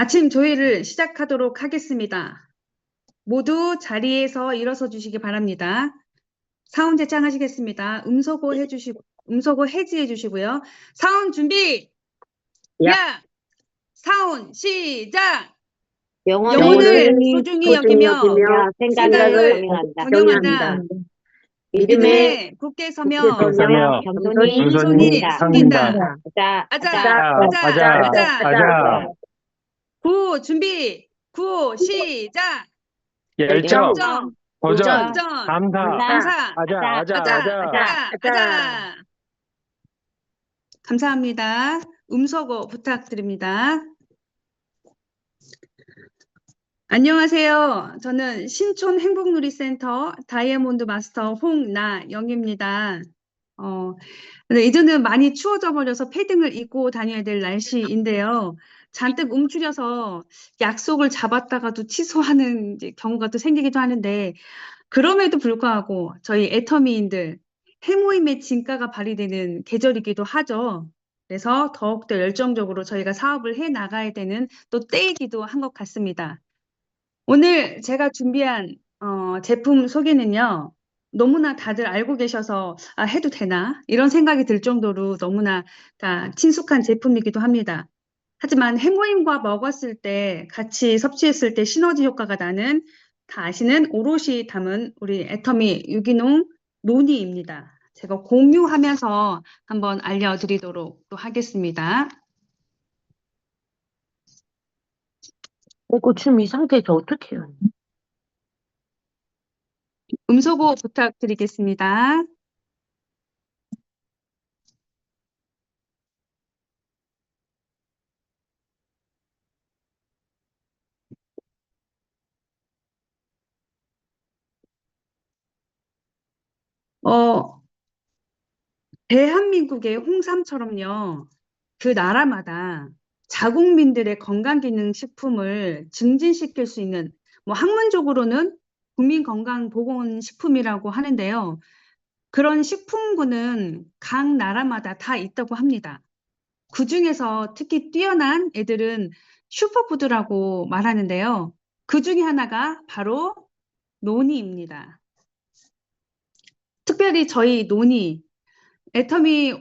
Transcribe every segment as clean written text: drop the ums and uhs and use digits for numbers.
아침 조회를 시작하도록 하겠습니다. 모두 자리에서 일어서 주시기 바랍니다. 사운 제창하시겠습니다. 음소거 해지해 주시고요. 사운 준비! 야. 야! 사운 시작! 영혼을 영혼을 소중히 여기며 생각을 경영한다. 믿음에 굳게 서며 겸손히 섬긴다. 아자! 구 준비! 구 시작! 열정, 도전, 도전, 감사, 아자. 감사합니다. 음소거 부탁드립니다. 안녕하세요. 저는 신촌 행복누리센터 다이아몬드 마스터 홍나영입니다. 근데 이제는 많이 추워져 버려서 패딩을 입고 다녀야 될 날씨인데요. 잔뜩 움츠려서 약속을 잡았다가도 취소하는 이제 경우가 또 생기기도 하는데, 그럼에도 불구하고 저희 애터미인들 해모임의 진가가 발휘되는 계절이기도 하죠. 그래서 더욱더 열정적으로 저희가 사업을 해 나가야 되는 또 때이기도 한 것 같습니다. 오늘 제가 준비한 제품 소개는요. 너무나 다들 알고 계셔서 해도 되나? 이런 생각이 들 정도로 너무나 다 친숙한 제품이기도 합니다. 하지만 해모임과 먹었을 때 같이 섭취했을 때 시너지 효과가 나는 다 아시는 오롯이 담은 우리 애터미 유기농 노니입니다. 제가 공유하면서 한번 알려드리도록 또 하겠습니다. 지금 이 상태에서 어떻게 해요? 음소거 부탁드리겠습니다. 대한민국의 홍삼처럼요, 그 나라마다 자국민들의 건강기능식품을 증진시킬 수 있는, 학문적으로는 국민건강보건식품이라고 하는데요. 그런 식품군은 각 나라마다 다 있다고 합니다. 그 중에서 특히 뛰어난 애들은 슈퍼푸드라고 말하는데요. 그 중에 하나가 바로 노니입니다. 특별히 저희 노니, 애터미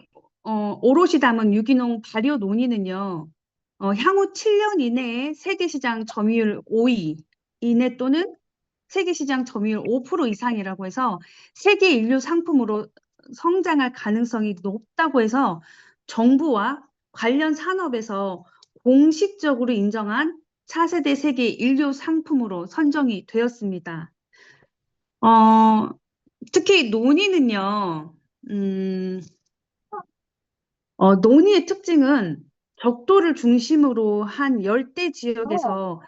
오롯이 담은 유기농 발효 노니는요. 향후 7년 이내에 세계시장 점유율 5위 이내 또는 세계시장 점유율 5% 이상이라고 해서 세계 인류 상품으로 성장할 가능성이 높다고 해서 정부와 관련 산업에서 공식적으로 인정한 차세대 세계 인류 상품으로 선정이 되었습니다. 특히 노니는요, 노니의 특징은 적도를 중심으로 한 열대 지역에서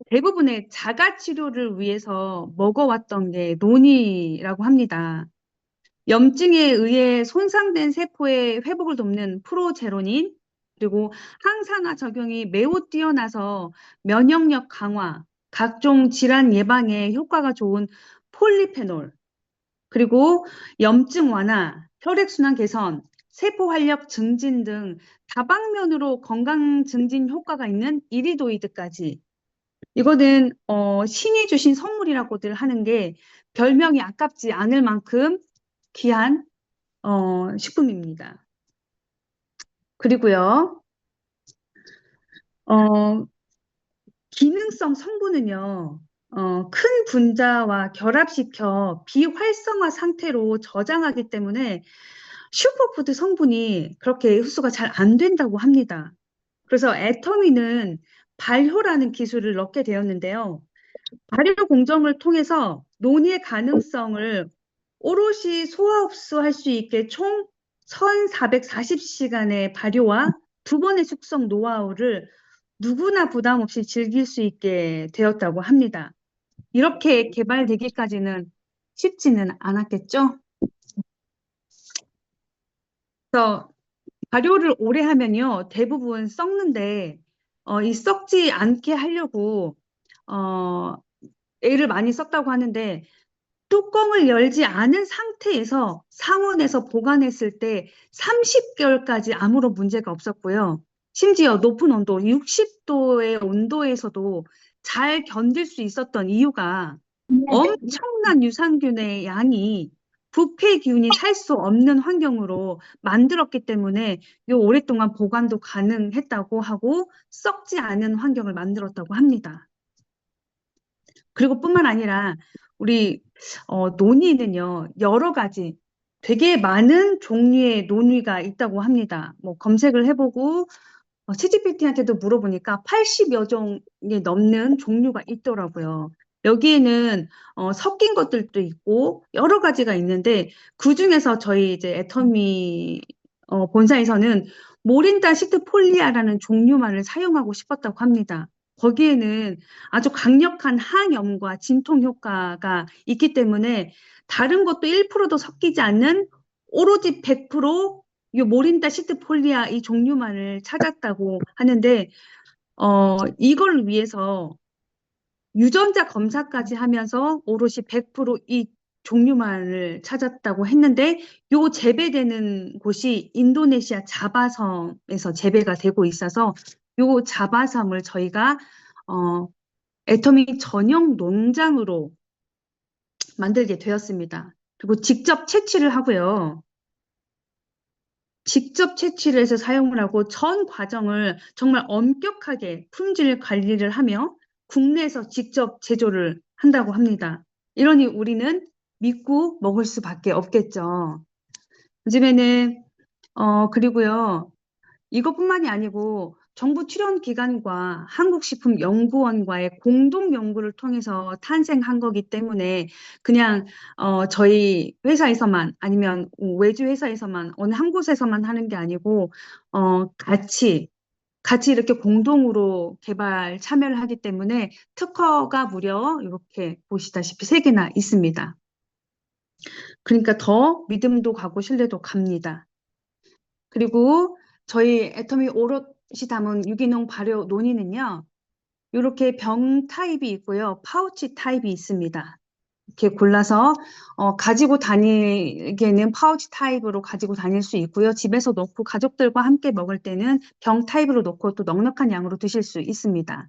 대부분의 자가 치료를 위해서 먹어왔던 게 노니라고 합니다. 염증에 의해 손상된 세포의 회복을 돕는 프로제로닌, 그리고 항산화 작용이 매우 뛰어나서 면역력 강화, 각종 질환 예방에 효과가 좋은 폴리페놀, 그리고 염증 완화, 혈액순환 개선, 세포 활력 증진 등 다방면으로 건강 증진 효과가 있는 이리도이드까지. 이거는 신이 주신 선물이라고들 하는 게 별명이 아깝지 않을 만큼 귀한 식품입니다. 그리고요, 기능성 성분은요, 큰 분자와 결합시켜 비활성화 상태로 저장하기 때문에 슈퍼푸드 성분이 그렇게 흡수가 잘 안 된다고 합니다. 그래서 애터미는 발효라는 기술을 넣게 되었는데요. 발효 공정을 통해서 논의의 가능성을 오롯이 소화 흡수할 수 있게 총 1440시간의 발효와 2번의 숙성 노하우를 누구나 부담 없이 즐길 수 있게 되었다고 합니다. 이렇게 개발되기까지는 쉽지는 않았겠죠? 그래서 발효를 오래 하면요, 대부분 썩는데, 이 썩지 않게 하려고, 애를 많이 썼다고 하는데, 뚜껑을 열지 않은 상태에서 상온에서 보관했을 때 30개월까지 아무런 문제가 없었고요. 심지어 높은 온도, 60도의 온도에서도 잘 견딜 수 있었던 이유가 엄청난 유산균의 양이 부패 기운이 살 수 없는 환경으로 만들었기 때문에 요 오랫동안 보관도 가능했다고 하고 썩지 않은 환경을 만들었다고 합니다. 그리고 뿐만 아니라 우리 논이는요, 여러 가지 되게 많은 종류의 논이가 있다고 합니다. 뭐 검색을 해보고 ChatGPT한테도 물어보니까 80여 종이 넘는 종류가 있더라고요. 여기에는 섞인 것들도 있고 여러 가지가 있는데 그중에서 저희 이제 애터미 본사에서는 모린다 시트폴리아라는 종류만을 사용하고 싶었다고 합니다. 거기에는 아주 강력한 항염과 진통 효과가 있기 때문에 다른 것도 1%도 섞이지 않는 오로지 100% 이 모린다 시트폴리아 이 종류만을 찾았다고 하는데 이걸 위해서 유전자 검사까지 하면서 오롯이 100%이 종류만을 찾았다고 했는데 요 재배되는 곳이 인도네시아 자바섬에서 재배가 되고 있어서 요 자바섬을 저희가 애터미 전용 농장으로 만들게 되었습니다. 그리고 직접 채취를 하고요. 직접 채취를 해서 사용을 하고 전 과정을 정말 엄격하게 품질 관리를 하며 국내에서 직접 제조를 한다고 합니다. 이러니 우리는 믿고 먹을 수밖에 없겠죠. 요즘에는 그리고요. 이것뿐만이 아니고 정부 출연 기관과 한국식품연구원과의 공동 연구를 통해서 탄생한 거기 때문에 그냥 저희 회사에서만 아니면 외주 회사에서만 어느 한 곳에서만 하는 게 아니고 같이 이렇게 공동으로 개발 참여를 하기 때문에 특허가 무려 이렇게 보시다시피 3개나 있습니다. 그러니까 더 믿음도 가고 신뢰도 갑니다. 그리고 저희 애터미 오롯이 담은 유기농 발효 논이는요, 이렇게 병 타입이 있고요, 파우치 타입이 있습니다. 이렇게 골라서 가지고 다니기에는 파우치 타입으로 가지고 다닐 수 있고요. 집에서 놓고 가족들과 함께 먹을 때는 병 타입으로 놓고 또 넉넉한 양으로 드실 수 있습니다.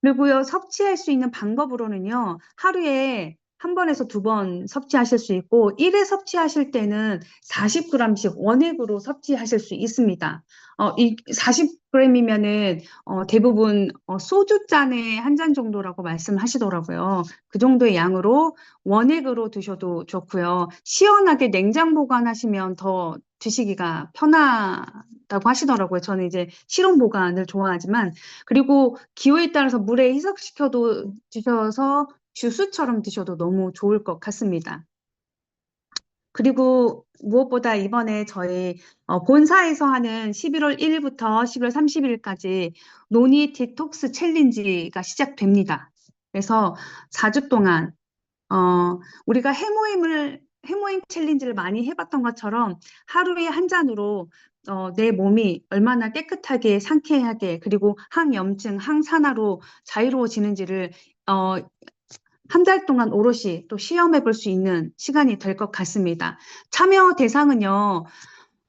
그리고요, 섭취할 수 있는 방법으로는요, 하루에 1번에서 2번 섭취하실 수 있고, 1회 섭취하실 때는 40g씩 원액으로 섭취하실 수 있습니다. 이 40g이면은 대부분 소주잔에 한 잔 정도라고 말씀하시더라고요. 그 정도의 양으로 원액으로 드셔도 좋고요. 시원하게 냉장 보관하시면 더 드시기가 편하다고 하시더라고요. 저는 이제 실온 보관을 좋아하지만 그리고 기호에 따라서 물에 희석시켜도 드셔서 주스처럼 드셔도 너무 좋을 것 같습니다. 그리고 무엇보다 이번에 저희 본사에서 하는 11월 1일부터 11월 30일까지 노니 디톡스 챌린지가 시작됩니다. 그래서 4주 동안 우리가 해모임 챌린지를 많이 해봤던 것처럼 하루에 한 잔으로 내 몸이 얼마나 깨끗하게 상쾌하게 그리고 항염증, 항산화로 자유로워지는지를 한 달 동안 오롯이 또 시험해 볼 수 있는 시간이 될 것 같습니다. 참여 대상은요.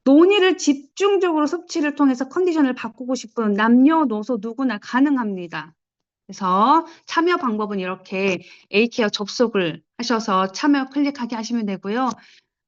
논의를 집중적으로 섭취를 통해서 컨디션을 바꾸고 싶은 남녀노소 누구나 가능합니다. 그래서 참여 방법은 이렇게 A케어 접속을 하셔서 참여 클릭하게 하시면 되고요.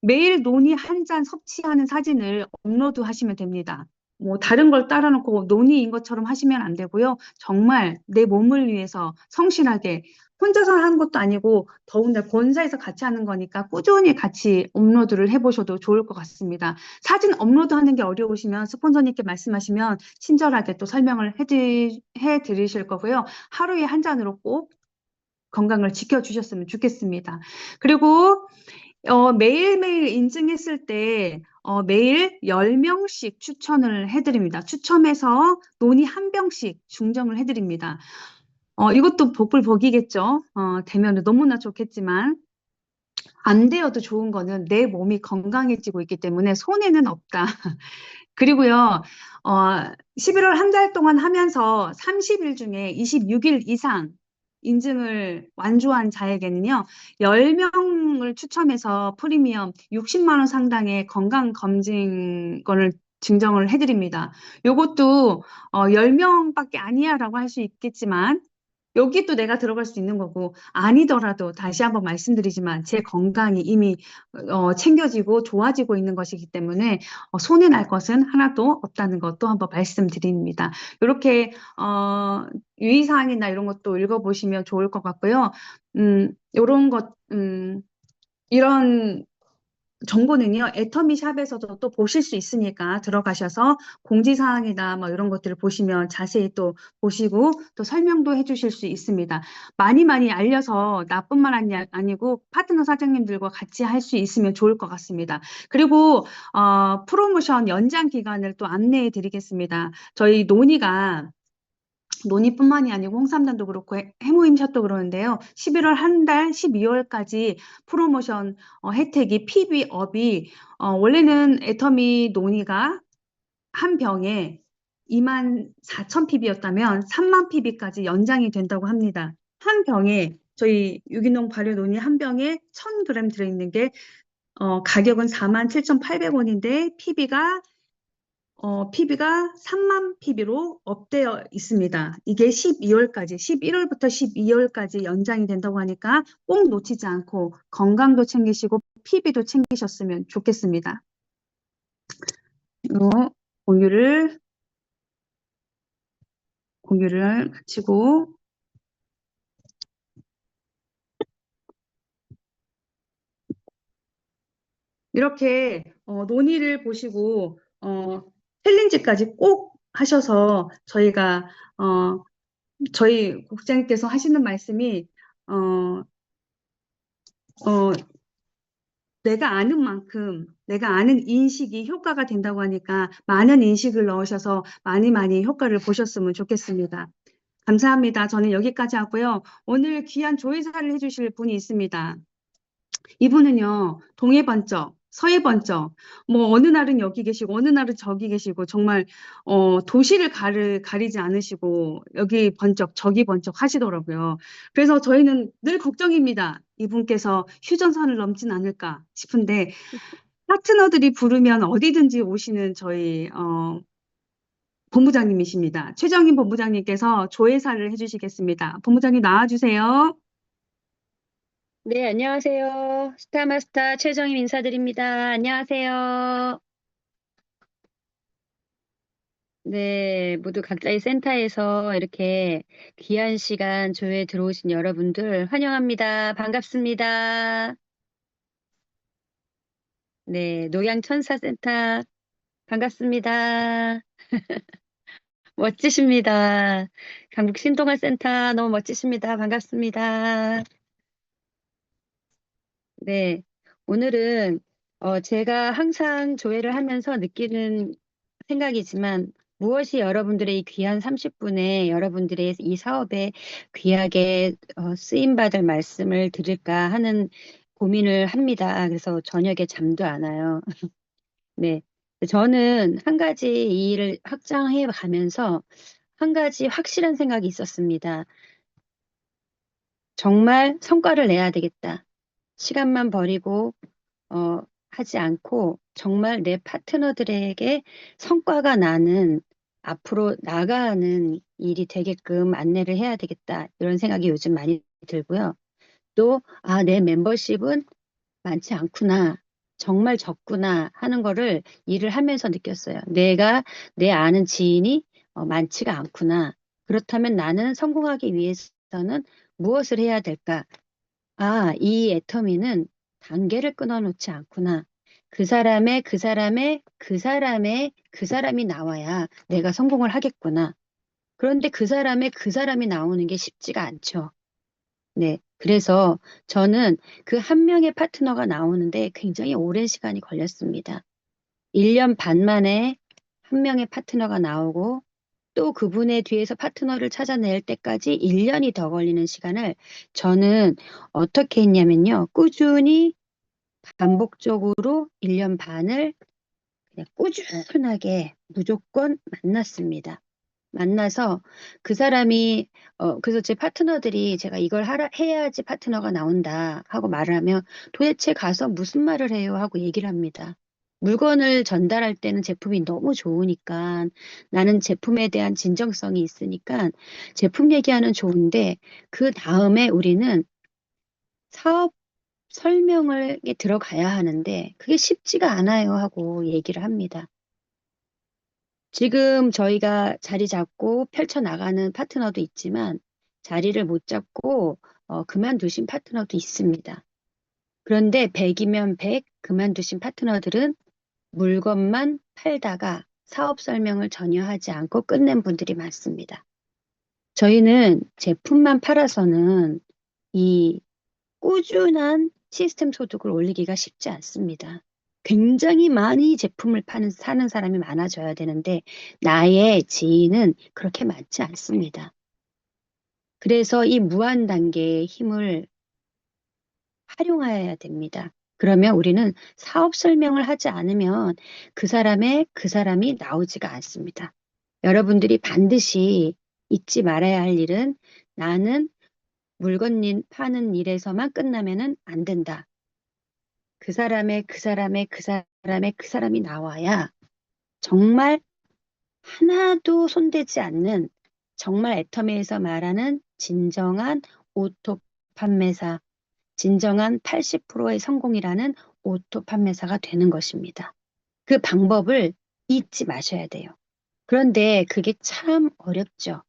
매일 논이 한 잔 섭취하는 사진을 업로드 하시면 됩니다. 뭐 다른 걸 따라놓고 논이인 것처럼 하시면 안 되고요. 정말 내 몸을 위해서 성실하게 혼자서 하는 것도 아니고 더군다나 본사에서 같이 하는 거니까 꾸준히 같이 업로드를 해보셔도 좋을 것 같습니다. 사진 업로드하는 게 어려우시면 스폰서님께 말씀하시면 친절하게 또 설명을 해드리실 거고요. 하루에 한 잔으로 꼭 건강을 지켜주셨으면 좋겠습니다. 그리고 매일매일 인증했을 때 매일 10명씩 추천을 해드립니다. 추첨해서 논이 한 병씩 증정을 해드립니다. 이것도 복불복이겠죠. 되면 너무나 좋겠지만 안 되어도 좋은 거는 내 몸이 건강해지고 있기 때문에 손해는 없다. 그리고요, 11월 한 달 동안 하면서 30일 중에 26일 이상 인증을 완주한 자에게는요, 10명을 추첨해서 프리미엄 60만 원 상당의 건강검진권을 증정을 해드립니다. 요것도 10명밖에 아니야라고 할 수 있겠지만 여기 또 내가 들어갈 수 있는 거고 아니더라도 다시 한번 말씀드리지만 제 건강이 이미 챙겨지고 좋아지고 있는 것이기 때문에 손해 날 것은 하나도 없다는 것도 한번 말씀드립니다. 이렇게 유의사항이나 이런 것도 읽어보시면 좋을 것 같고요. 이런 것 이런 정보는요, 애터미 샵에서도 또 보실 수 있으니까 들어가셔서 공지사항이나 뭐 이런 것들을 보시면 자세히 또 보시고 또 설명도 해주실 수 있습니다. 많이 알려서 나뿐만 아니고 파트너 사장님들과 같이 할 수 있으면 좋을 것 같습니다. 그리고 프로모션 연장 기간을 또 안내해 드리겠습니다. 저희 논의뿐만이 아니고 홍삼단도 그렇고 해모임샷도 그러는데요. 11월 한 달, 12월까지 프로모션 혜택이 PB업이 원래는 애터미 논의가 한 병에 24,000 PB였다면 3만 PB까지 연장이 된다고 합니다. 한 병에 저희 유기농 발효 논의 한 병에 1,000g 들어있는 게 가격은 47,800원인데 PB가 3만 PB로 업되어 있습니다. 이게 12월까지, 11월부터 12월까지 연장이 된다고 하니까 꼭 놓치지 않고 건강도 챙기시고 PB도 챙기셨으면 좋겠습니다. 공유를 마치고 이렇게 논의를 보시고 챌린지까지 꼭 하셔서 저희가 저희 국장님께서 하시는 말씀이 내가 아는 만큼 내가 아는 인식이 효과가 된다고 하니까 많은 인식을 넣으셔서 많이 효과를 보셨으면 좋겠습니다. 감사합니다. 저는 여기까지 하고요. 오늘 귀한 조회사를 해주실 분이 있습니다. 이분은요, 동해 번쩍, 서해 번쩍, 뭐 어느 날은 여기 계시고 어느 날은 저기 계시고 정말 도시를 가리지 않으시고 여기 번쩍 저기 번쩍 하시더라고요. 그래서 저희는 늘 걱정입니다. 이분께서 휴전선을 넘진 않을까 싶은데 파트너들이 부르면 어디든지 오시는 저희 본부장님이십니다. 최정인 본부장님께서 조회사를 해주시겠습니다. 본부장님 나와주세요. 네, 안녕하세요. 스타마스터 최정임 인사드립니다. 안녕하세요. 네, 모두 각자의 센터에서 이렇게 귀한 시간 조회에 들어오신 여러분들 환영합니다. 반갑습니다. 네, 녹양천사센터 반갑습니다. 멋지십니다. 강북 신동아센터 너무 멋지십니다. 반갑습니다. 네, 오늘은 제가 항상 조회를 하면서 느끼는 생각이지만 무엇이 여러분들의 이 귀한 30분에 여러분들의 이 사업에 귀하게 쓰임받을 말씀을 드릴까 하는 고민을 합니다. 그래서 저녁에 잠도 안 와요. 네, 저는 한 가지 이 일을 확장해 가면서 한 가지 확실한 생각이 있었습니다. 정말 성과를 내야 되겠다. 시간만 버리고 하지 않고 정말 내 파트너들에게 성과가 나는 앞으로 나가는 일이 되게끔 안내를 해야 되겠다. 이런 생각이 요즘 많이 들고요. 또, 내 멤버십은 많지 않구나. 정말 적구나 하는 거를 일을 하면서 느꼈어요. 내 아는 지인이 많지가 않구나. 그렇다면 나는 성공하기 위해서는 무엇을 해야 될까? 이 애터미는 단계를 끊어놓지 않구나. 그 사람이 나와야 내가 성공을 하겠구나. 그런데 그 사람이 나오는 게 쉽지가 않죠. 네. 그래서 저는 그 한 명의 파트너가 나오는데 굉장히 오랜 시간이 걸렸습니다. 1년 반 만에 한 명의 파트너가 나오고 또 그분의 뒤에서 파트너를 찾아낼 때까지 1년이 더 걸리는 시간을 저는 어떻게 했냐면요. 꾸준히 반복적으로 1년 반을 그냥 꾸준하게 무조건 만났습니다. 만나서 그 사람이 그래서 제 파트너들이 제가 이걸 해야지 파트너가 나온다 하고 말을 하면 도대체 가서 무슨 말을 해요 하고 얘기를 합니다. 물건을 전달할 때는 제품이 너무 좋으니까 나는 제품에 대한 진정성이 있으니까 제품 얘기하는 좋은데 그 다음에 우리는 사업 설명을 들어가야 하는데 그게 쉽지가 않아요 하고 얘기를 합니다. 지금 저희가 자리 잡고 펼쳐나가는 파트너도 있지만 자리를 못 잡고 그만두신 파트너도 있습니다. 그런데 100이면 100 그만두신 파트너들은 물건만 팔다가 사업 설명을 전혀 하지 않고 끝낸 분들이 많습니다. 저희는 제품만 팔아서는 이 꾸준한 시스템 소득을 올리기가 쉽지 않습니다. 굉장히 많이 제품을 사는 사람이 많아져야 되는데 나의 지인은 그렇게 많지 않습니다. 그래서 이 무한 단계의 힘을 활용해야 됩니다. 그러면 우리는 사업 설명을 하지 않으면 그 사람이 나오지가 않습니다. 여러분들이 반드시 잊지 말아야 할 일은 나는 물건 파는 일에서만 끝나면은 안 된다. 그 사람이 나와야 정말 하나도 손대지 않는 정말 애터미에서 말하는 진정한 오토 판매사, 진정한 80%의 성공이라는 오토 판매사가 되는 것입니다. 그 방법을 잊지 마셔야 돼요. 그런데 그게 참 어렵죠.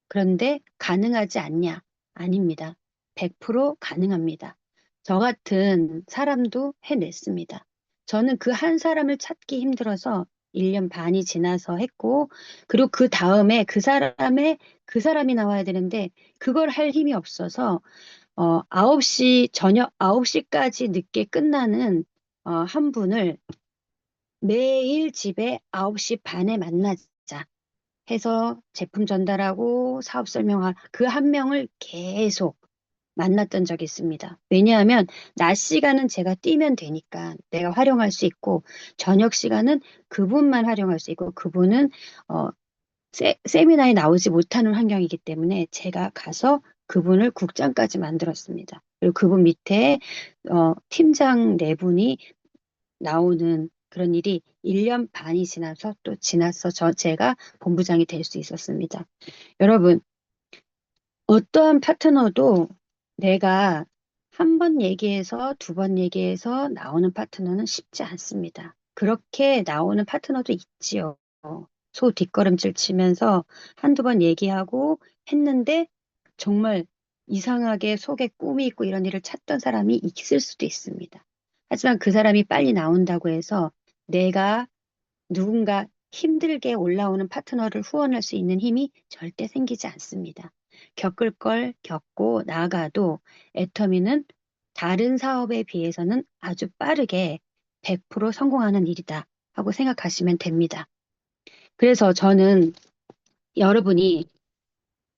그런데 가능하지 않냐? 아닙니다. 100% 가능합니다. 저 같은 사람도 해냈습니다. 저는 그 한 사람을 찾기 힘들어서 1년 반이 지나서 했고, 그리고 그 다음에 그 사람이 나와야 되는데, 그걸 할 힘이 없어서, 9시, 저녁 9시까지 늦게 끝나는, 한 분을 매일 집에 9시 반에 만나자 해서 제품 전달하고 사업 설명할 그 한 명을 계속 만났던 적이 있습니다. 왜냐하면 낮 시간은 제가 뛰면 되니까 내가 활용할 수 있고 저녁 시간은 그분만 활용할 수 있고 그분은 세미나에 나오지 못하는 환경이기 때문에 제가 가서 그분을 국장까지 만들었습니다. 그리고 그분 밑에 팀장 네 분이 나오는 그런 일이 1년 반이 지나서 또 지나서 제가 본부장이 될 수 있었습니다. 여러분, 어떠한 파트너도 내가 한 번 얘기해서 두 번 얘기해서 나오는 파트너는 쉽지 않습니다. 그렇게 나오는 파트너도 있지요. 소 뒷걸음질 치면서 한두 번 얘기하고 했는데 정말 이상하게 속에 꿈이 있고 이런 일을 찾던 사람이 있을 수도 있습니다. 하지만 그 사람이 빨리 나온다고 해서 내가 누군가 힘들게 올라오는 파트너를 후원할 수 있는 힘이 절대 생기지 않습니다. 겪을 걸 겪고 나가도 애터미는 다른 사업에 비해서는 아주 빠르게 100% 성공하는 일이다 하고 생각하시면 됩니다. 그래서 저는 여러분이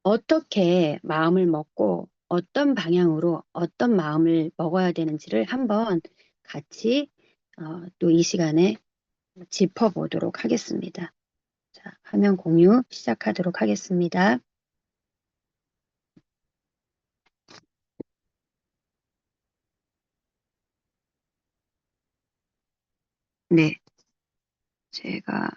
어떻게 마음을 먹고 어떤 방향으로 어떤 마음을 먹어야 되는지를 한번 같이 또 이 시간에 짚어보도록 하겠습니다. 자, 화면 공유 시작하도록 하겠습니다. 네, 제가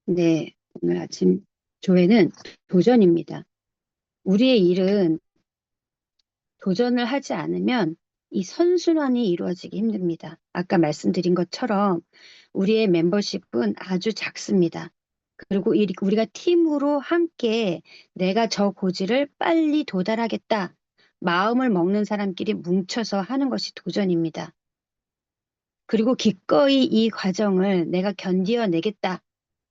네, 오늘 아침 조회는 도전입니다. 우리의 일은 도전을 하지 않으면 이 선순환이 이루어지기 힘듭니다. 아까 말씀드린 것처럼 우리의 멤버십은 아주 작습니다. 그리고 우리가 팀으로 함께 내가 저 고지를 빨리 도달하겠다. 마음을 먹는 사람끼리 뭉쳐서 하는 것이 도전입니다. 그리고 기꺼이 이 과정을 내가 견디어내겠다.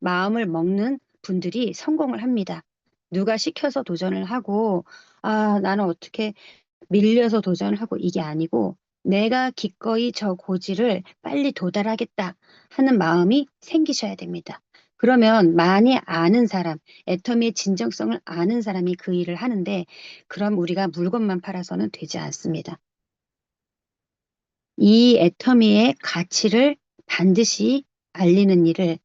마음을 먹는 분들이 성공을 합니다. 누가 시켜서 도전을 하고, 나는 어떻게 밀려서 도전을 하고 이게 아니고, 내가 기꺼이 저 고지를 빨리 도달하겠다 하는 마음이 생기셔야 됩니다. 그러면 많이 아는 사람, 애터미의 진정성을 아는 사람이 그 일을 하는데, 그럼 우리가 물건만 팔아서는 되지 않습니다. 이 애터미의 가치를 반드시 알리는 일을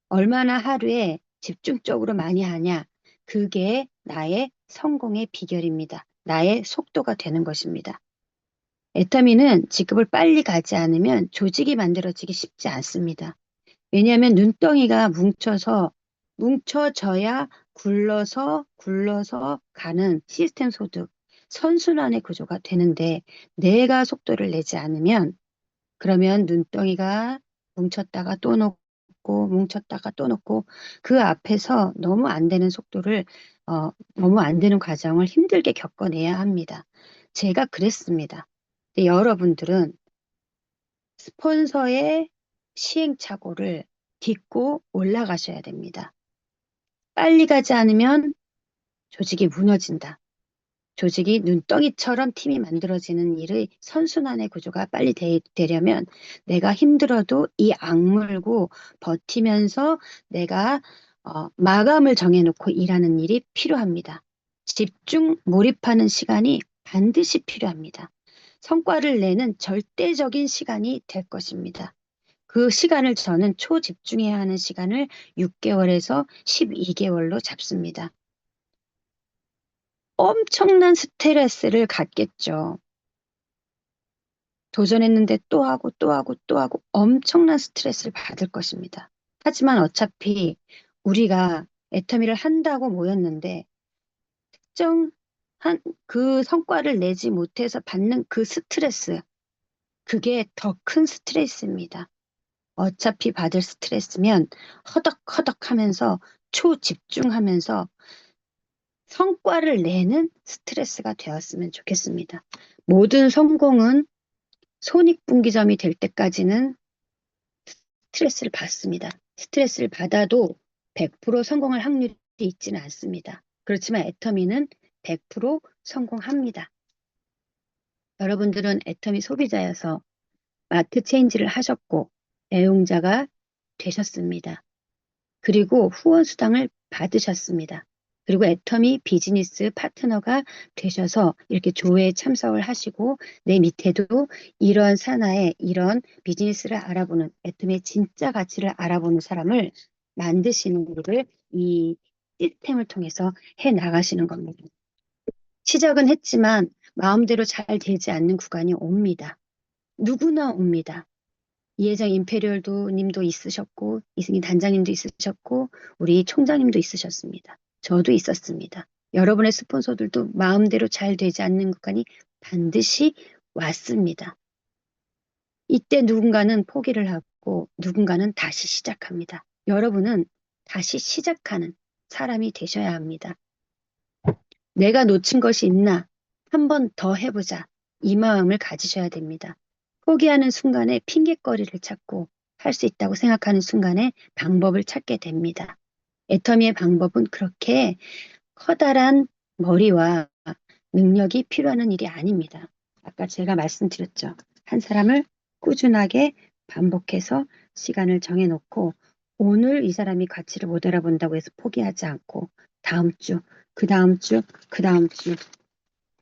얼마나 하루에 집중적으로 많이 하냐. 그게 나의 성공의 비결입니다. 나의 속도가 되는 것입니다. 애터미는 직급을 빨리 가지 않으면 조직이 만들어지기 쉽지 않습니다. 왜냐하면 눈덩이가 뭉쳐져야 굴러서 가는 시스템 소득, 선순환의 구조가 되는데 내가 속도를 내지 않으면 그러면 눈덩이가 뭉쳤다가 또 놓고 뭉쳤다가 또 놓고 그 앞에서 너무 안 되는 너무 안 되는 과정을 힘들게 겪어내야 합니다. 제가 그랬습니다. 근데 여러분들은 스폰서의 시행착오를 딛고 올라가셔야 됩니다. 빨리 가지 않으면 조직이 무너진다. 조직이 눈덩이처럼 팀이 만들어지는 일의 선순환의 구조가 빨리 되려면 내가 힘들어도 이 악물고 버티면서 내가 마감을 정해놓고 일하는 일이 필요합니다. 집중 몰입하는 시간이 반드시 필요합니다. 성과를 내는 절대적인 시간이 될 것입니다. 그 시간을 저는 초집중해야 하는 시간을 6개월에서 12개월로 잡습니다. 엄청난 스트레스를 갖겠죠. 도전했는데 또 하고 또 하고 또 하고 엄청난 스트레스를 받을 것입니다. 하지만 어차피 우리가 애터미를 한다고 모였는데 특정한 그 성과를 내지 못해서 받는 그 스트레스, 그게 더 큰 스트레스입니다. 어차피 받을 스트레스면 허덕허덕 하면서 초집중하면서 성과를 내는 스트레스가 되었으면 좋겠습니다. 모든 성공은 손익분기점이 될 때까지는 스트레스를 받습니다. 스트레스를 받아도 100% 성공할 확률이 있지는 않습니다. 그렇지만 애터미는 100% 성공합니다. 여러분들은 애터미 소비자여서 마트 체인지를 하셨고 애용자가 되셨습니다. 그리고 후원 수당을 받으셨습니다. 그리고 애터미 비즈니스 파트너가 되셔서 이렇게 조회에 참석을 하시고 내 밑에도 이런 산하에 이런 비즈니스를 알아보는 애터미의 진짜 가치를 알아보는 사람을 만드시는 일을 이 시스템을 통해서 해 나가시는 겁니다. 시작은 했지만 마음대로 잘 되지 않는 구간이 옵니다. 누구나 옵니다. 이혜정 임페리얼도 님도 있으셨고 이승희 단장님도 있으셨고 우리 총장님도 있으셨습니다. 저도 있었습니다. 여러분의 스폰서들도 마음대로 잘 되지 않는 구간이 반드시 왔습니다. 이때 누군가는 포기를 하고 누군가는 다시 시작합니다. 여러분은 다시 시작하는 사람이 되셔야 합니다. 내가 놓친 것이 있나? 한 번 더 해보자. 이 마음을 가지셔야 됩니다. 포기하는 순간에 핑곗거리를 찾고 할 수 있다고 생각하는 순간에 방법을 찾게 됩니다. 애터미의 방법은 그렇게 커다란 머리와 능력이 필요한 일이 아닙니다. 아까 제가 말씀드렸죠. 한 사람을 꾸준하게 반복해서 시간을 정해놓고 오늘 이 사람이 가치를 못 알아본다고 해서 포기하지 않고 다음 주, 그 다음 주, 그 다음 주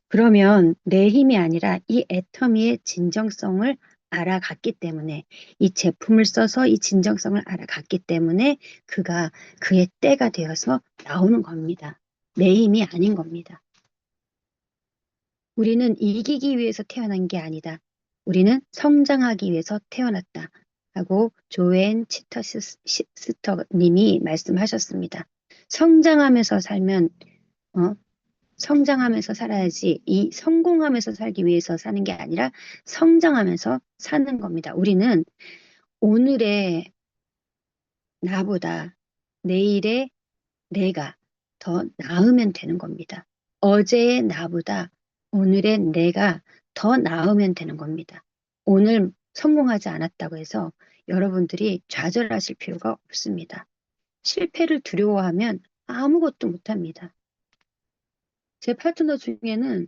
그러면 내 힘이 아니라 이 애터미의 진정성을 알아갔기 때문에 이 제품을 써서 이 진정성을 알아갔기 때문에 그가 그의 때가 되어서 나오는 겁니다. 내 힘이 아닌 겁니다. 우리는 이기기 위해서 태어난 게 아니다. 우리는 성장하기 위해서 태어났다. 하고 조앤 치터스터 님이 말씀하셨습니다. 성장하면서 살면 성장하면서 살아야지 이 성공하면서 살기 위해서 사는 게 아니라 성장하면서 사는 겁니다. 우리는 오늘의 나보다 내일의 내가 더 나으면 되는 겁니다. 어제의 나보다 오늘의 내가 더 나으면 되는 겁니다. 오늘 성공하지 않았다고 해서 여러분들이 좌절하실 필요가 없습니다. 실패를 두려워하면 아무것도 못합니다. 제 파트너 중에는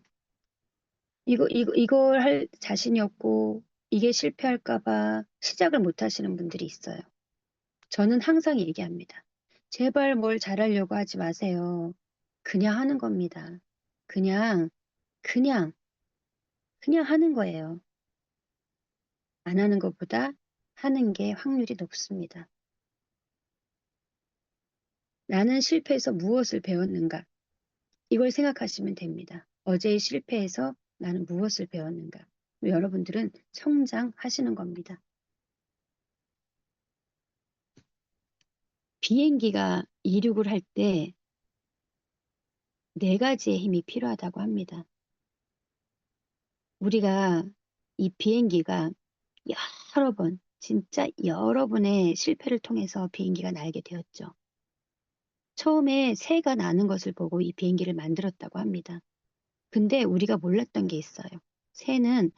이걸 할 자신이 없고 이게 실패할까봐 시작을 못 하시는 분들이 있어요. 저는 항상 얘기합니다. 제발 뭘 잘하려고 하지 마세요. 그냥 하는 겁니다. 그냥 하는 거예요. 안 하는 것보다 하는 게 확률이 높습니다. 나는 실패에서 무엇을 배웠는가? 이걸 생각하시면 됩니다. 어제의 실패에서 나는 무엇을 배웠는가? 여러분들은 성장하시는 겁니다. 비행기가 이륙을 할 때 네 가지의 힘이 필요하다고 합니다. 우리가 이 비행기가 여러 번, 진짜 여러 번의 실패를 통해서 비행기가 날게 되었죠. 처음에 새가 나는 것을 보고 이 비행기를 만들었다고 합니다. 근데 우리가 몰랐던 게 있어요. 새는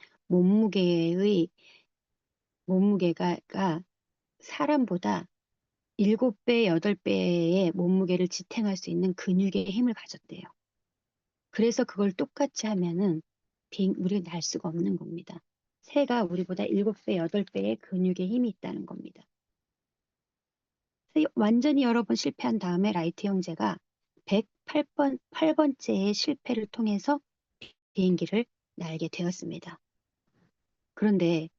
몸무게가 사람보다 7배, 8배의 몸무게를 지탱할 수 있는 근육의 힘을 가졌대요. 그래서 그걸 똑같이 하면은 우리가 날 수가 없는 겁니다. 새가 우리보다 7배, 8배의 근육의 힘이 있다는 겁니다. 완전히 여러 번 실패한 다음에 라이트 형제가 8번째의 실패를 통해서 비행기를 날게 되었습니다. 그런데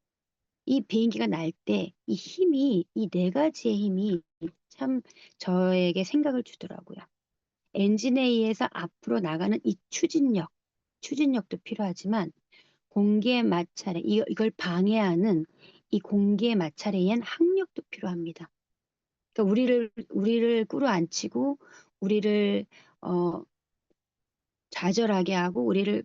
이 비행기가 날 때 이 힘이, 이 네 가지의 힘이 참 저에게 생각을 주더라고요. 엔진에 의해서 앞으로 나가는 이 추진력도 필요하지만 공기의 마찰에, 이걸 방해하는 이 공기의 마찰에 의한 항력도 필요합니다. 그러니까 우리를 끌어안치고 우리를 좌절하게 하고 우리를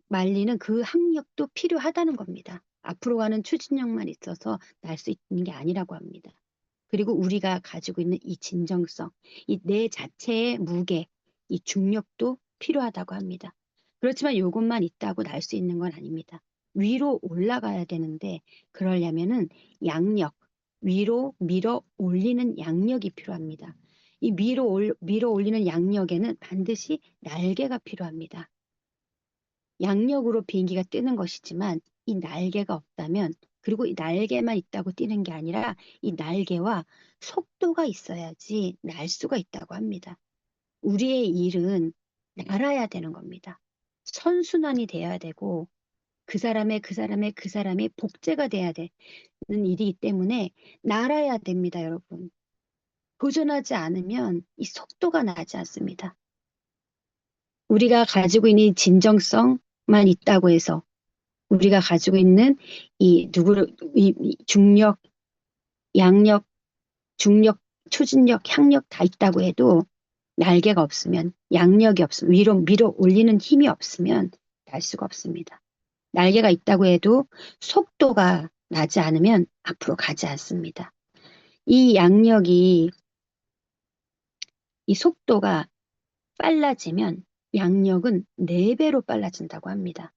말리는 그 항력도 필요하다는 겁니다. 앞으로 가는 추진력만 있어서 날 수 있는 게 아니라고 합니다. 그리고 우리가 가지고 있는 이 진정성, 이 내 자체의 무게, 이 중력도 필요하다고 합니다. 그렇지만 이것만 있다고 날 수 있는 건 아닙니다. 위로 올라가야 되는데 그러려면은 양력, 위로 밀어 올리는 양력이 필요합니다. 이 밀어 올리는 양력에는 반드시 날개가 필요합니다. 양력으로 비행기가 뜨는 것이지만 이 날개가 없다면, 그리고 이 날개만 있다고 뛰는 게 아니라 이 날개와 속도가 있어야지 날 수가 있다고 합니다. 우리의 일은 날아야 되는 겁니다. 선순환이 돼야 되고 그 사람이 복제가 돼야 되는 일이기 때문에 날아야 됩니다, 여러분. 도전하지 않으면 이 속도가 나지 않습니다. 우리가 가지고 있는 이 진정성만 있다고 해서 우리가 가지고 있는 이 중력, 양력, 중력, 추진력, 향력 다 있다고 해도 날개가 없으면, 양력이 없으면, 위로 밀어 올리는 힘이 없으면 날 수가 없습니다. 날개가 있다고 해도 속도가 나지 않으면 앞으로 가지 않습니다. 이 양력이, 이 속도가 빨라지면 양력은 4배로 빨라진다고 합니다.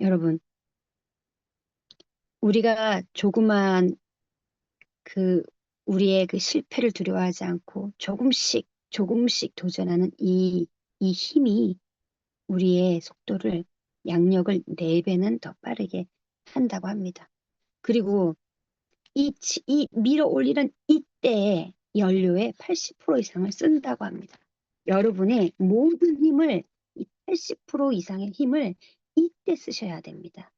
여러분, 우리가 조그만 우리의 그 실패를 두려워하지 않고 조금씩 도전하는 이 힘이 우리의 속도를, 양력을 4배는 더 빠르게 한다고 합니다. 그리고 이 밀어 올리는 이때에 연료의 80% 이상을 쓴다고 합니다. 여러분의 모든 힘을, 이 80% 이상의 힘을 이때 쓰셔야 됩니다.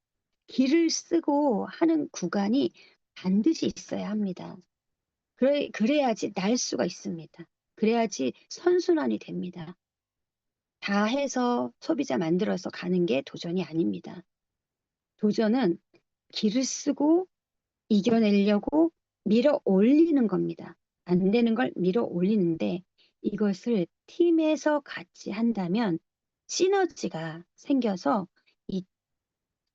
기를 쓰고 하는 구간이 반드시 있어야 합니다. 그래야지 날 수가 있습니다. 그래야지 선순환이 됩니다. 다 해서 소비자 만들어서 가는 게 도전이 아닙니다. 도전은 기를 쓰고 이겨내려고 밀어 올리는 겁니다. 안 되는 걸 밀어 올리는데 이것을 팀에서 같이 한다면 시너지가 생겨서 이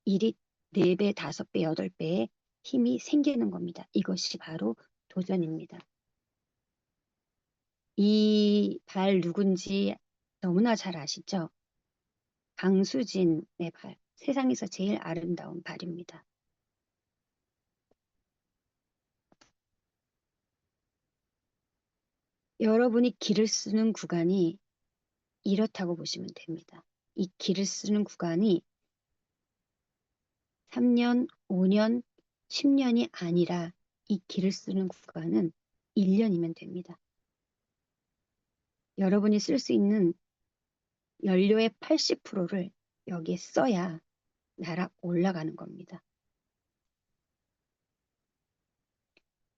일이 4배, 5배, 8배의 힘이 생기는 겁니다. 이것이 바로 도전입니다. 이 발 누군지 너무나 잘 아시죠? 강수진의 발, 세상에서 제일 아름다운 발입니다. 여러분이 기를 쓰는 구간이 이렇다고 보시면 됩니다. 이 기를 쓰는 구간이 3년, 5년, 10년이 아니라 이 기를 쓰는 구간은 1년이면 됩니다. 여러분이 쓸 수 있는 연료의 80%를 여기에 써야 날아 올라가는 겁니다.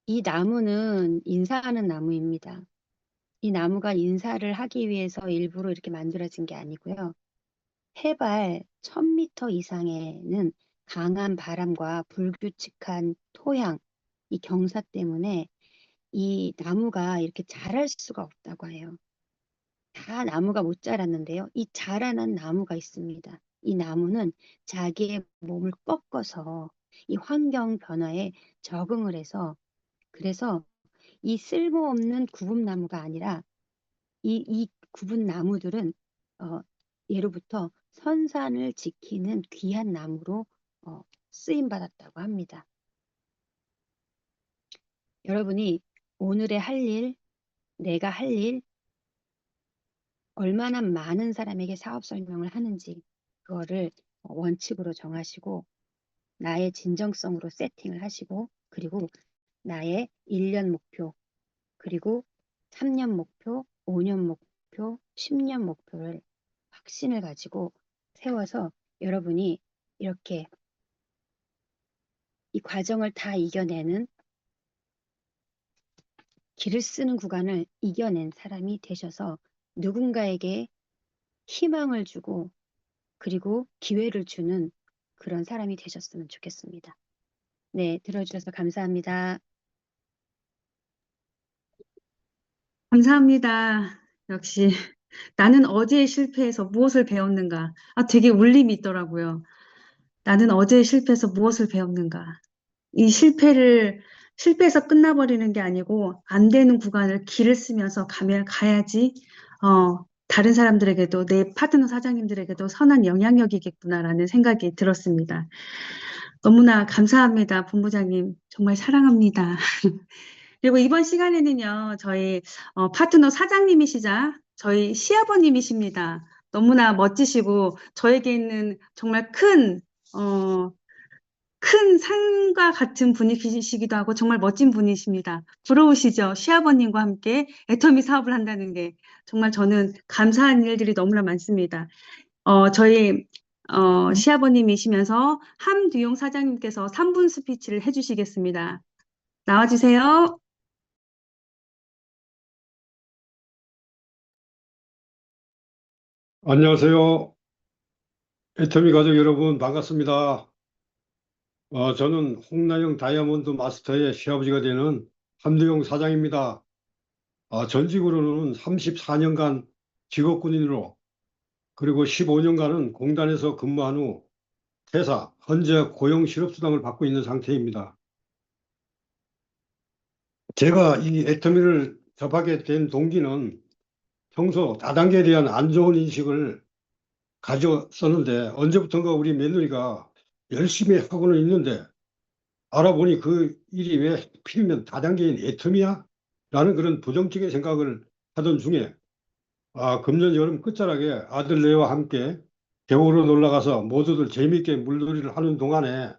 이 나무는 인사하는 나무입니다. 이 나무가 인사를 하기 위해서 일부러 이렇게 만들어진 게 아니고요. 해발 1000m 이상에는 강한 바람과 불규칙한 토양, 이 경사 때문에 이 나무가 이렇게 자랄 수가 없다고 해요. 다 나무가 못 자랐는데요. 이 자라난 나무가 있습니다. 이 나무는 자기의 몸을 꺾어서 이 환경 변화에 적응을 해서, 그래서 이 쓸모없는 구분나무가 아니라 이 구분나무들은 예로부터 선산을 지키는 귀한 나무로 쓰임 받았다고 합니다. 여러분이 오늘의 할 일, 내가 할 일, 얼마나 많은 사람에게 사업 설명을 하는지 그거를 원칙으로 정하시고 나의 진정성으로 세팅을 하시고, 그리고 나의 1년 목표, 그리고 3년 목표, 5년 목표, 10년 목표를 확신을 가지고 세워서 여러분이 이렇게 이 과정을 다 이겨내는, 길을 쓰는 구간을 이겨낸 사람이 되셔서 누군가에게 희망을 주고 그리고 기회를 주는 그런 사람이 되셨으면 좋겠습니다. 네, 들어주셔서 감사합니다. 감사합니다. 역시 나는 어제 실패해서 무엇을 배웠는가? 아, 되게 울림이 있더라고요. 나는 어제 실패해서 무엇을 배웠는가? 이 실패해서 끝나버리는 게 아니고 안 되는 구간을 길을 쓰면서 가야지, 다른 사람들에게도 내 파트너 사장님들에게도 선한 영향력이겠구나라는 생각이 들었습니다. 너무나 감사합니다, 본부장님. 정말 사랑합니다. 그리고 이번 시간에는요, 저희 파트너 사장님이시자 저희 시아버님이십니다. 너무나 멋지시고 저에게 있는 정말 큰 산과 같은 분이시기도 하고 정말 멋진 분이십니다. 부러우시죠? 시아버님과 함께 애터미 사업을 한다는 게 정말 저는 감사한 일들이 너무나 많습니다. 저희 시아버님이시면서 함두용 사장님께서 3분 스피치를 해주시겠습니다. 나와주세요. 안녕하세요. 애터미 가족 여러분, 반갑습니다. 저는 홍나영 다이아몬드 마스터의 시아버지가 되는 함두용 사장입니다. 전직으로는 34년간 직업군인으로, 그리고 15년간은 공단에서 근무한 후 퇴사, 현재 고용실업수당을 받고 있는 상태입니다. 제가 이 애터미를 접하게 된 동기는 평소 다단계에 대한 안 좋은 인식을 가졌었는데, 언제부턴가 우리 며느리가 열심히 하고는 있는데 알아보니 그 일이 왜 필면 다단계인 애터미야? 라는 그런 부정적인 생각을 하던 중에 금년 여름 끝자락에 아들네와 함께 계곡으로 놀러가서 모두들 재미있게 물놀이를 하는 동안에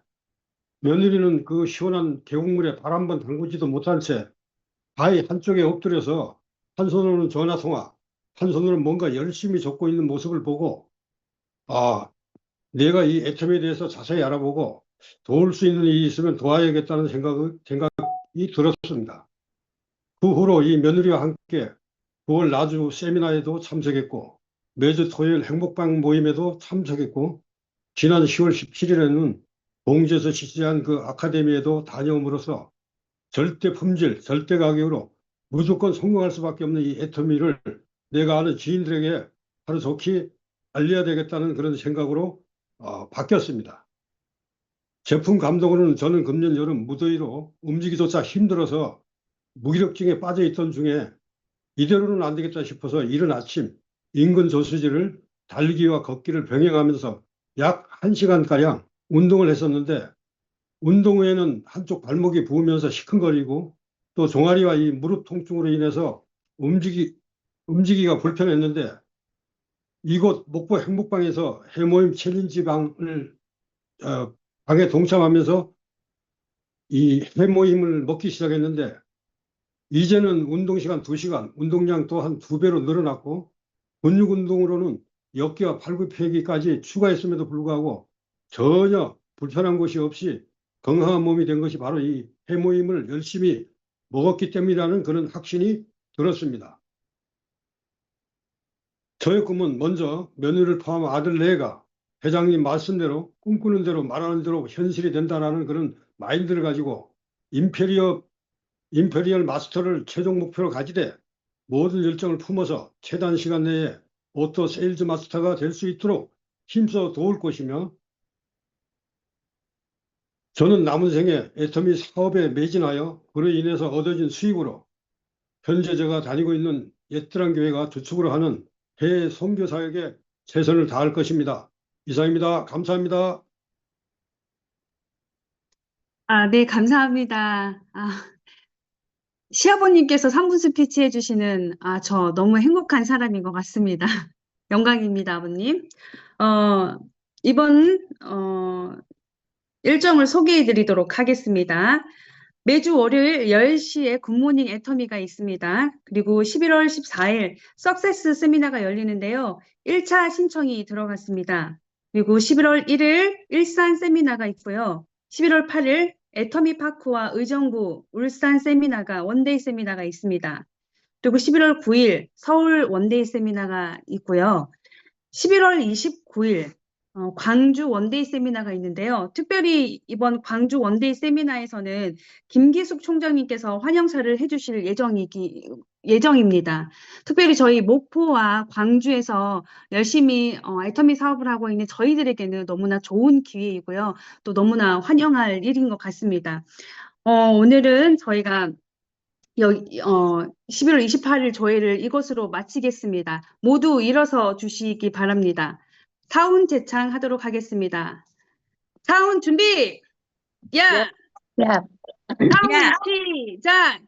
며느리는 그 시원한 계곡물에 발 한 번 담그지도 못한 채 바위 한쪽에 엎드려서 한 손으로는 전화통화, 한 손으로는 뭔가 열심히 적고 있는 모습을 보고 내가 이 애텀에 대해서 자세히 알아보고 도울 수 있는 일이 있으면 도와야겠다는 생각이 들었습니다. 그 후로 이 며느리와 함께 9월 나주 세미나에도 참석했고, 매주 토요일 행복방 모임에도 참석했고, 지난 10월 17일에는 공주에서 실시한 그 아카데미에도 다녀옴으로써 절대 품질, 절대 가격으로 무조건 성공할 수밖에 없는 이 애터미를 내가 아는 지인들에게 하루속히 알려야 되겠다는 그런 생각으로 바뀌었습니다. 제품 감독으로는 저는 금년 여름 무더위로 움직이조차 힘들어서 무기력증에 빠져 있던 중에 이대로는 안 되겠다 싶어서 이른 아침 인근 조수지를 달리기와 걷기를 병행하면서 약 1시간가량 운동을 했었는데, 운동 후에는 한쪽 발목이 부으면서 시큰거리고 또 종아리와 이 무릎 통증으로 인해서 움직이기가 불편했는데, 이곳 목포 행복방에서 해모임 챌린지 방에 동참하면서 이 해모임을 먹기 시작했는데, 이제는 운동시간 2시간, 운동량 또한 2배로 늘어났고, 근육 운동으로는 어깨와 팔굽혀펴기까지 추가했음에도 불구하고 전혀 불편한 것이 없이 건강한 몸이 된 것이 바로 이 해모임을 열심히 먹었기 때문이라는 그런 확신이 들었습니다. 저의 꿈은 먼저 며느리를 포함한 아들 4가 회장님 말씀대로 꿈꾸는 대로 말하는 대로 현실이 된다라는 그런 마인드를 가지고 임페리얼 마스터를 최종 목표로 가지되 모든 열정을 품어서 최단 시간 내에 오토 세일즈 마스터가 될 수 있도록 힘써 도울 것이며, 저는 남은 생에 애터미 사업에 매진하여 그로 인해서 얻어진 수익으로 현재 제가 다니고 있는 옛드랑 교회가 주축으로 하는 해외 선교 사역에 최선을 다할 것입니다. 이상입니다. 감사합니다. 네, 감사합니다. 시아버님께서 3분 스피치 해주시는, 저 너무 행복한 사람인 것 같습니다. 영광입니다, 아버님. 이번, 일정을 소개해 드리도록 하겠습니다. 매주 월요일 10시에 굿모닝 애터미가 있습니다. 그리고 11월 14일 석세스 세미나가 열리는데요. 1차 신청이 들어갔습니다. 그리고 11월 1일 일산 세미나가 있고요. 11월 8일 애터미 파크와 의정부 울산 세미나가 원데이 세미나가 있습니다. 그리고 11월 9일 서울 원데이 세미나가 있고요. 11월 29일 광주 원데이 세미나가 있는데요. 특별히 이번 광주 원데이 세미나에서는 김기숙 총장님께서 환영사를 해주실 예정입니다. 특별히 저희 목포와 광주에서 열심히 애터미 사업을 하고 있는 저희들에게는 너무나 좋은 기회이고요. 또 너무나 환영할 일인 것 같습니다. 오늘은 저희가 11월 28일 조회를 이것으로 마치겠습니다. 모두 일어서 주시기 바랍니다. 사운 제창하도록 하겠습니다. 사운 준비! 야! 야. 사운 시작!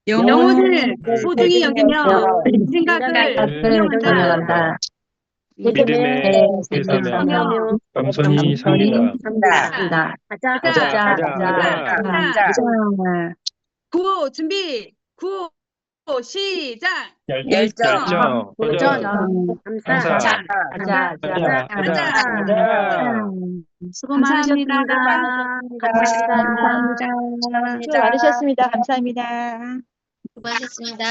영혼을 소중히 여기며 생각을 운영한다. 믿음의 세상이며 겸손히 산다. 가자. 구호 준비! 구호 시작! 열정, 도전, 감사. 가자. 수고 감사합니다. 많으셨습니다. 감사합니다. 수고 많으셨습니다. 감사합니다. 수고하셨습니다.